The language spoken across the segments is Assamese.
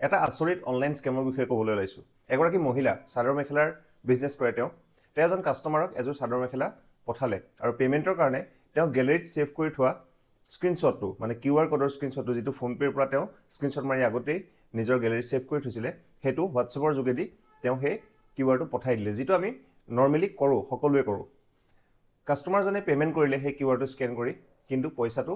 এটা আচৰিত অনলাইন স্কেমৰ বিষয়ে ক'বলৈ ওলাইছোঁ। এগৰাকী মহিলা চাদৰ মেখেলাৰ বিজনেছ কৰে। তেওঁ এজন কাষ্টমাৰক এযোৰ চাদৰ মেখেলা পঠালে আৰু পে'মেণ্টৰ কাৰণে তেওঁ গেলেৰীত ছেভ কৰি থোৱা স্ক্ৰীনশ্বটটো মানে QR কোডৰ স্ক্ৰীনশ্বটটো যিটো ফোনপে'ৰ পৰা তেওঁ স্ক্ৰীনশ্বট মাৰি আগতেই নিজৰ গেলেৰীত ছেভ কৰি থৈছিলে, সেইটো হোৱাটছএপৰ যোগেদি তেওঁ সেই QRটো পঠাই দিলে, যিটো আমি নৰ্মেলি কৰোঁ, সকলোৱে কৰোঁ। কাষ্টমাৰজনে পে'মেণ্ট কৰিলে সেই QRটো স্কেন কৰি, কিন্তু পইচাটো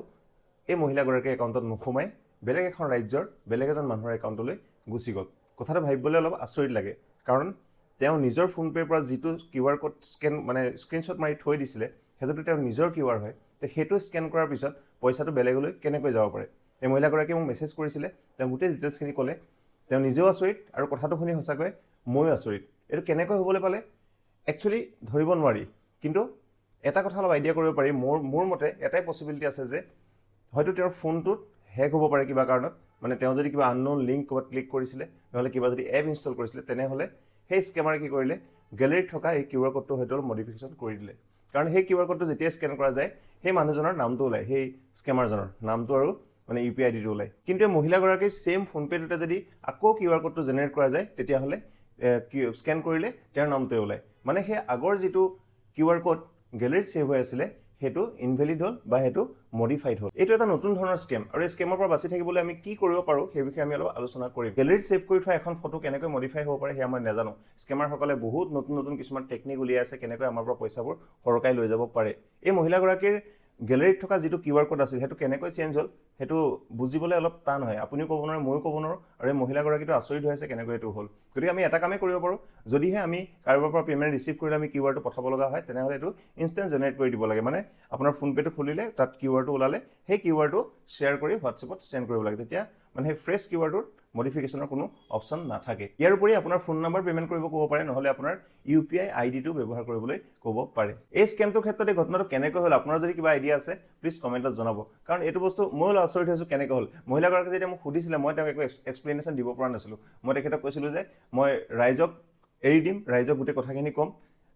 এই মহিলাগৰাকীৰ একাউণ্টত নোসোমাই বেলেগ এখন ৰাজ্যৰ বেলেগ এজন মানুহৰ একাউণ্টলৈ গুচি গ'ল। কথাটো ভাবিবলৈ অলপ আচৰিত লাগে, কাৰণ তেওঁ নিজৰ ফোনপে'ৰ পৰা যিটো QR কোড স্ক্ৰীনশ্বট মাৰি থৈ দিছিলে, সেইটোতো তেওঁৰ নিজৰ QR হয়। সেইটো স্কেন কৰাৰ পিছত পইচাটো বেলেগলৈ কেনেকৈ যাব পাৰে? এই মহিলাগৰাকীয়ে মোক মেছেজ কৰিছিলে, তেওঁ গোটেই ডিটেইলছখিনি ক'লে। তেওঁ নিজেও আচৰিত আৰু কথাটো শুনি সঁচাকৈ ময়ো আচৰিত। এইটো কেনেকৈ হ'বলৈ পালে একচুৱেলি ধৰিব নোৱাৰি, কিন্তু এটা কথা অলপ আইডিয়া কৰিব পাৰি। মোৰ মতে এটাই পচিবিলিটি আছে যে হয়তো তেওঁৰ ফোনটোত হেক হ'ব পাৰে কিবা কাৰণত, মানে তেওঁ যদি কিবা আননোন লিংক ক'ৰবাত ক্লিক কৰিছিলে, নহ'লে কিবা যদি এপ ইনষ্টল কৰিছিলে, তেনেহ'লে সেই স্কেমাৰে কি কৰিলে, গেলেৰীত থকা এই QR কোডটো হয়তো অলপ মডিফিকেশ্যন কৰি দিলে। কাৰণ সেই QR কোডটো যেতিয়া স্কেন কৰা যায়, সেই মানুহজনৰ নামটো ওলায়, সেই স্কেমাৰজনৰ নামটো আৰু মানে UPI ID টো ওলায়। কিন্তু এই মহিলাগৰাকীৰ ছেইম ফোনপে'টোতে যদি আকৌ QR কোডটো জেনেৰেট কৰা যায়, তেতিয়াহ'লে স্কেন কৰিলে তেওঁৰ নামটোৱে ওলায়। মানে সেই আগৰ যিটো QR কোড গেলেৰীত ছেভ হৈ আছিলে, সেইটো ইনভেলিড হ'ল বা সেইটো মডিফাইড হ'ল। এইটো এটা নতুন ধৰণৰ স্কেম, আৰু এই স্কেমৰ পৰা বাচি থাকিবলৈ আমি কি কৰিব পাৰোঁ সেই বিষয়ে আমি অলপ আলোচনা কৰিম। গেলেৰীত ছেভ কৰি থোৱা এখন ফটো কেনেকৈ মডিফাই হ'ব পাৰে সেয়া মই নাজানো। স্কেমাৰসকলে বহুত নতুন কিছুমান টেকনিক উলিয়াই আছে, কেনেকৈ আমাৰ পৰা পইচাবোৰ সৰকাই লৈ যাব পাৰে। এই মহিলাগৰাকীৰ গেলেৰীত থকা যিটো QR কোড আছিল, সেইটো কেনেকৈ চেঞ্জ হ'ল সেইটো বুজিবলৈ অলপ টান হয়। আপুনিও ক'ব নোৱাৰে, ময়ো ক'ব নোৱাৰোঁ, আৰু এই মহিলাগৰাকীটো আচৰিত হৈ আছে কেনেকৈ এইটো হ'ল। গতিকে আমি এটা কামেই কৰিব পাৰোঁ, যদিহে আমি কাৰোবাৰ পৰা পে'মেণ্ট ৰিচিভ কৰিলে আমি QRটো পঠাব লগা হয়, তেনেহ'লে এইটো ইনষ্টেণ্ট জেনেৰেট কৰি দিব লাগে। মানে আপোনাৰ ফোনপে'টো খুলিলে তাত QRটো ওলালে, সেই QRটো শ্বেয়াৰ কৰি হোৱাটছএপত চেণ্ড কৰিব লাগে। তেতিয়া মানে সেই ফ্ৰেছ QRটোৰ মডিফিকেশ্যনৰ কোনো অপশ্যন নাথাকে। ইয়াৰ উপৰি আপোনাৰ ফোন নম্বৰ পে'মেণ্ট কৰিব ক'ব পাৰে, নহ'লে আপোনাৰ UPI ID টো ব্যৱহাৰ কৰিবলৈ ক'ব পাৰে। এই স্কেমটোৰ ক্ষেত্ৰত এই ঘটনাটো কেনেকৈ হ'ল, আপোনাৰ যদি কিবা আইডিয়া আছে প্লিজ কমেণ্টত জনাব। কাৰণ এইটো বস্তু মই আচৰিত হৈছোঁ কেনেকৈ হ'ল। মহিলাগৰাকীয়ে যেতিয়া মোক সুধিছিলে, মই তেওঁক একো এক্সপ্লেনেশ্যন দিব পৰা নাছিলোঁ। মই তেখেতক কৈছিলোঁ যে মই ৰাইজক এৰি দিম, ৰাইজক গোটেই কথাখিনি ক'ম,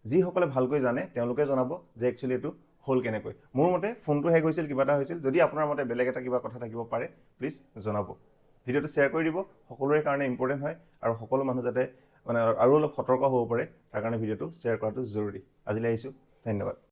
যিসকলে ভালকৈ জানে তেওঁলোকে জনাব যে একচুৱেলি এইটো হ'ল কেনেকৈ। মোৰ মতে ফোনটো হেক হৈছিল, কিবা এটা হৈছিল। যদি আপোনাৰ মতে বেলেগ এটা কিবা কথা থাকিব পাৰে, প্লিজ জনাব। ভিডিঅ'টো শ্বেয়াৰ কৰি দিব, সকলোৰে কাৰণে ইম্পৰ্টেণ্ট হয়, আৰু সকলো মানুহ যাতে মানে আৰু অলপ সতৰ্ক হ'ব পাৰে, তাৰ কাৰণে ভিডিঅ'টো শ্বেয়াৰ কৰাটো জৰুৰী। আজিলৈ আহিছোঁ, ধন্যবাদ।